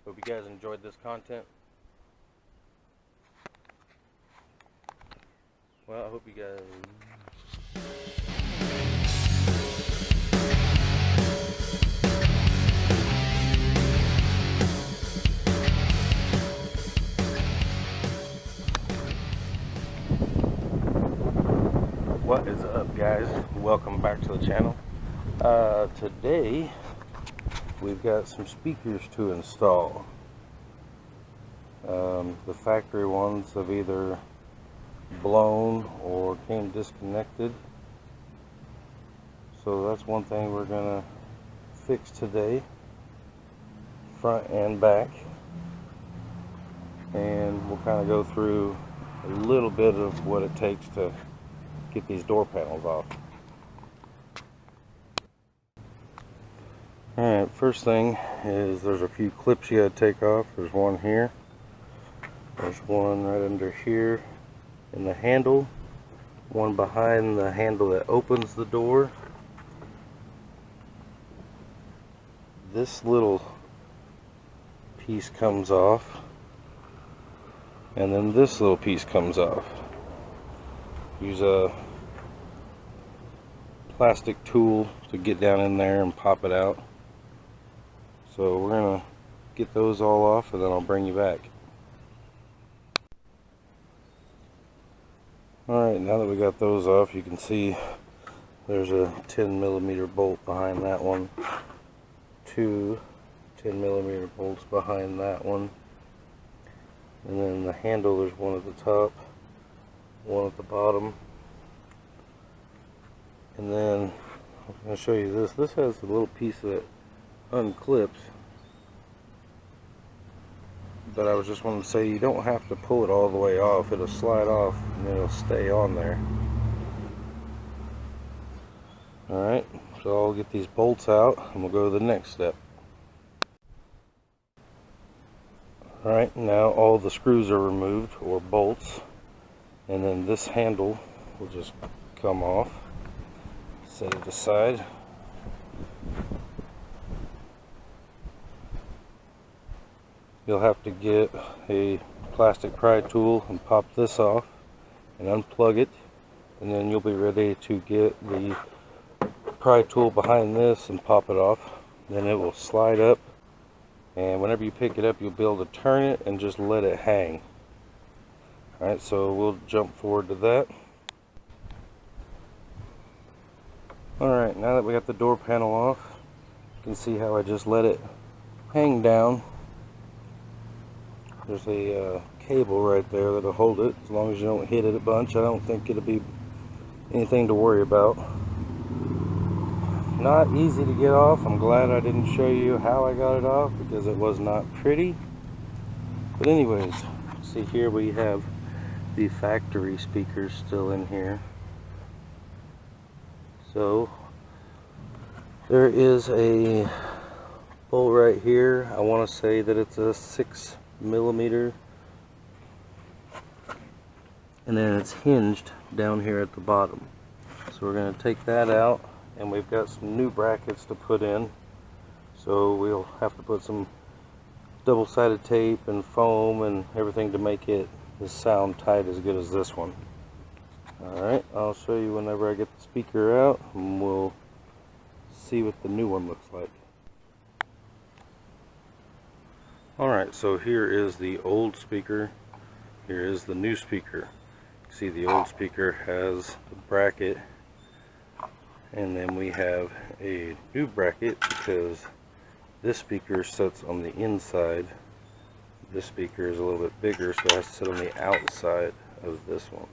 Hope you guys enjoyed this content. Well, I hope you guys... What is up, guys? Welcome back to the channel. Today we've got some speakers to install. The factory ones have either blown or came disconnected, so that's one thing we're gonna fix today, front and back, and we'll kind of go through a little bit of what it takes to get these door panels off. Alright, first thing is there's a few clips you gotta take off. There's one here, there's one right under here in the handle, one behind the handle that opens the door. This little piece comes off, and then this little piece comes off. Use a plastic tool to get down in there and pop it out. So we're gonna get those all off, and then I'll bring you back. Alright, now that we got those off, you can see there's a 10mm bolt behind that one, two 10mm bolts behind that one, and then the handle, there's one at the top, one at the bottom, and then I'm going to show you this. This has a little piece that unclips, but I was just wanting to say you don't have to pull it all the way off. It'll slide off and it'll stay on there. Alright, so I'll get these bolts out and we'll go to the next step. Alright, now all the screws are removed, or bolts, and then this handle will just come off. Set it aside. You'll have to get a plastic pry tool and pop this off and unplug it, and then you'll be ready to get the pry tool behind this and pop it off. Then it will slide up, and whenever you pick it up you'll be able to turn it and just let it hang. Alright, so we'll jump forward to that. Alright, now that we got the door panel off, you can see how I just let it hang down. There's a cable right there that'll hold it. As long as you don't hit it a bunch, I don't think it'll be anything to worry about. Not easy to get off. I'm glad I didn't show you how I got it off, because it was not pretty. But anyways, see here we have the factory speakers still in here. So there is a bolt right here. I want to say that it's a 6mm, and then it's hinged down here at the bottom. So we're going to take that out, and we've got some new brackets to put in. So we'll have to put some double-sided tape and foam and everything to make it sound tight as good as this one. Alright, I'll show you whenever I get the speaker out, and we'll see what the new one looks like. Alright, so here is the old speaker, here is the new speaker. See, the old speaker has the bracket, and then we have a new bracket because this speaker sits on the inside. This speaker is a little bit bigger, so it has to sit on the outside of this one.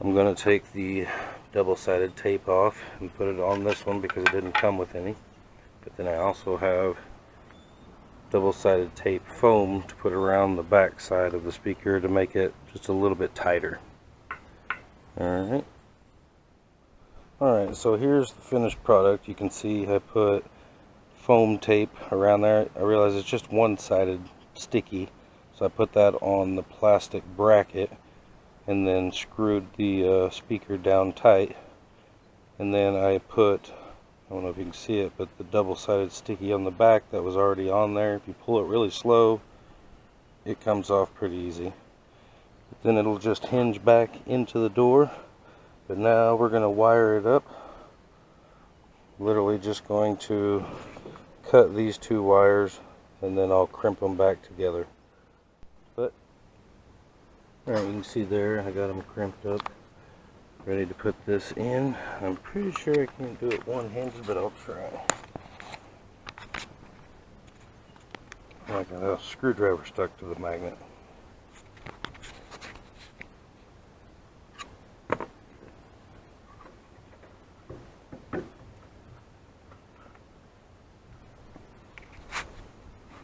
I'm going to take the double-sided tape off and put it on this one because it didn't come with any. But then I also have double-sided tape foam to put around the back side of the speaker to make it just a little bit tighter. Alright. Alright, so here's the finished product. You can see I put foam tape around there. I realize it's just one-sided sticky, so I put that on the plastic bracket and then screwed the speaker down tight, and then I put I don't know if you can see it, but the double-sided sticky on the back that was already on there, if you pull it really slow, it comes off pretty easy. But then it'll just hinge back into the door. But now we're going to wire it up. Literally just going to cut these two wires and then I'll crimp them back together. But alright, you can see there I got them crimped up, ready to put this in. I'm pretty sure I can't do it one-handed, but I'll try. I got a screwdriver stuck to the magnet.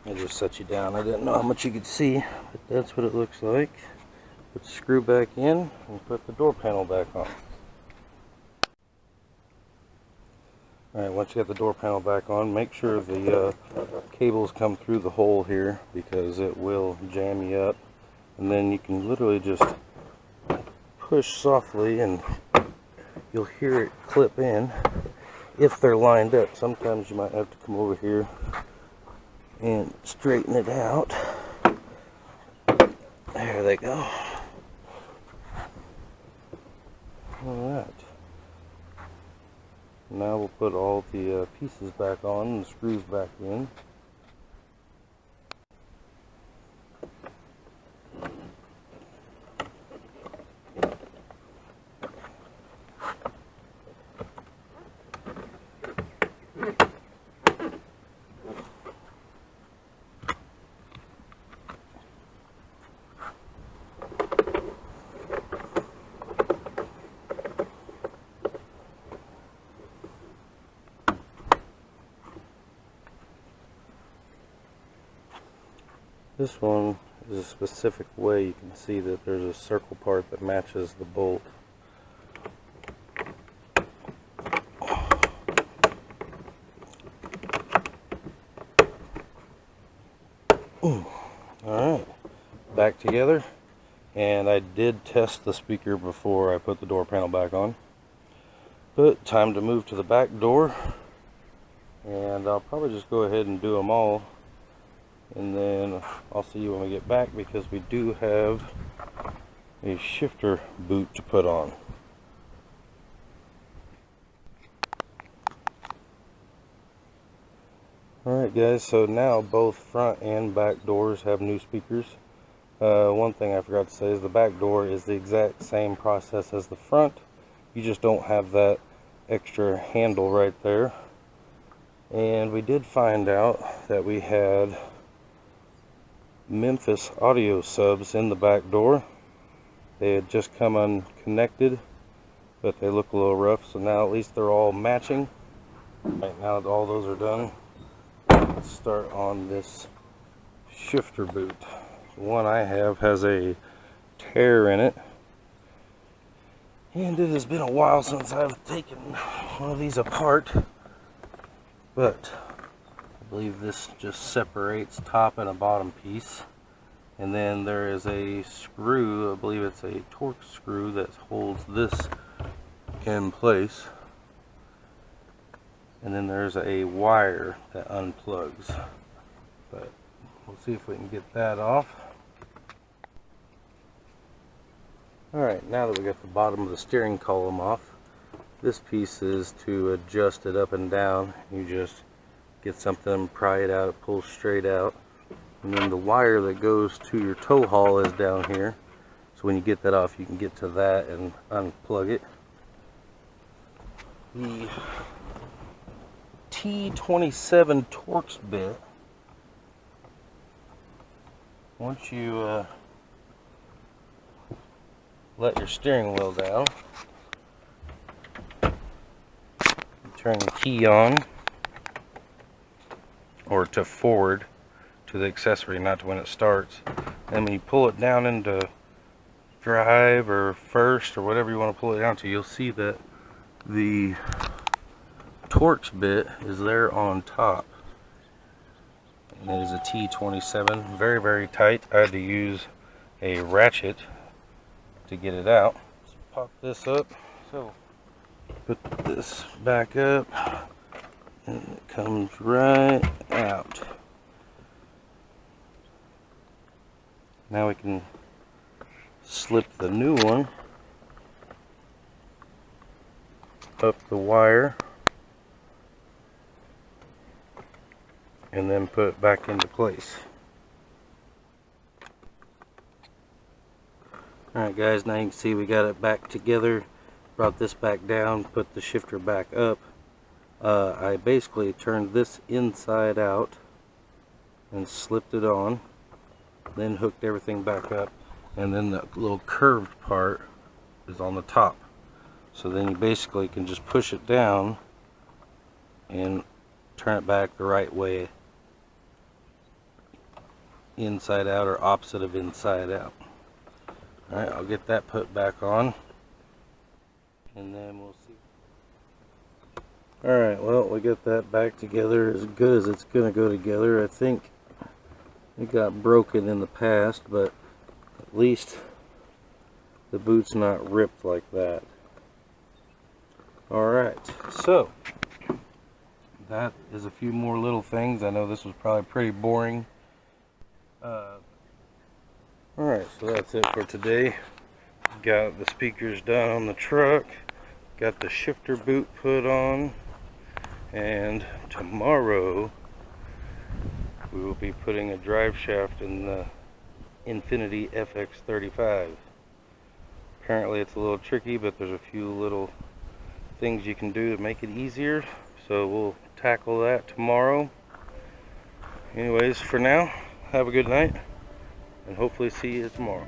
I just set you down. I didn't know how much you could see, but that's what it looks like. Put the screw back in and put the door panel back on. Alright, once you get the door panel back on, make sure the cables come through the hole here because it will jam you up. And then you can literally just push softly and you'll hear it clip in if they're lined up. Sometimes you might have to come over here and straighten it out. There they go. Alright. Now we'll put all the pieces back on and the screws back in. This one is a specific way. You can see that there's a circle part that matches the bolt. Alright, back together. And I did test the speaker before I put the door panel back on. But time to move to the back door. And I'll probably just go ahead and do them all. And then I'll see you when we get back because we do have a shifter boot to put on. Alright guys, so now both front and back doors have new speakers. One thing I forgot to say is the back door is the exact same process as the front. You just don't have that extra handle right there. And we did find out that we had Memphis audio subs in the back door. They had just come unconnected, but they look a little rough, so now at least they're all matching. Right now that all those are done, let's start on this shifter boot. The one I have has a tear in it, and it has been a while since I've taken one of these apart, but I believe this just separates top and a bottom piece. And then there is a screw, I believe it's a torque screw that holds this in place. And then there's a wire that unplugs. But we'll see if we can get that off. Alright, now that we got the bottom of the steering column off, this piece is to adjust it up and down. You just get something, pry it out, it pulls straight out. And then the wire that goes to your tow haul is down here. So when you get that off, you can get to that and unplug it. The T27 Torx bit, once you let your steering wheel down, you turn the key on, or to forward to the accessory, not to when it starts. And when you pull it down into drive or first or whatever you want to pull it down to, you'll see that the Torx bit is there on top. And it is a T27, very, very tight. I had to use a ratchet to get it out. Let's pop this up. So put this back up. and it comes right out. Now we can slip the new one up the wire and then put it back into place. Alright guys, now you can see we got it back together. Brought this back down, put the shifter back up. I basically turned this inside out and slipped it on, then hooked everything back up, and then the little curved part is on the top. So then you basically can just push it down and turn it back the right way, inside out or opposite of inside out. Alright, I'll get that put back on and then we'll see. Alright, well, we got that back together as good as it's gonna go together. I think it got broken in the past, but at least the boot's not ripped like that. Alright, so that is a few more little things. I know this was probably pretty boring. Alright, so that's it for today. Got the speakers done on the truck, got the shifter boot put on, and tomorrow we will be putting a drive shaft in the Infiniti FX35. Apparently it's a little tricky, but there's a few little things you can do to make it easier, so we'll tackle that tomorrow. Anyways, for now, have a good night and hopefully see you tomorrow.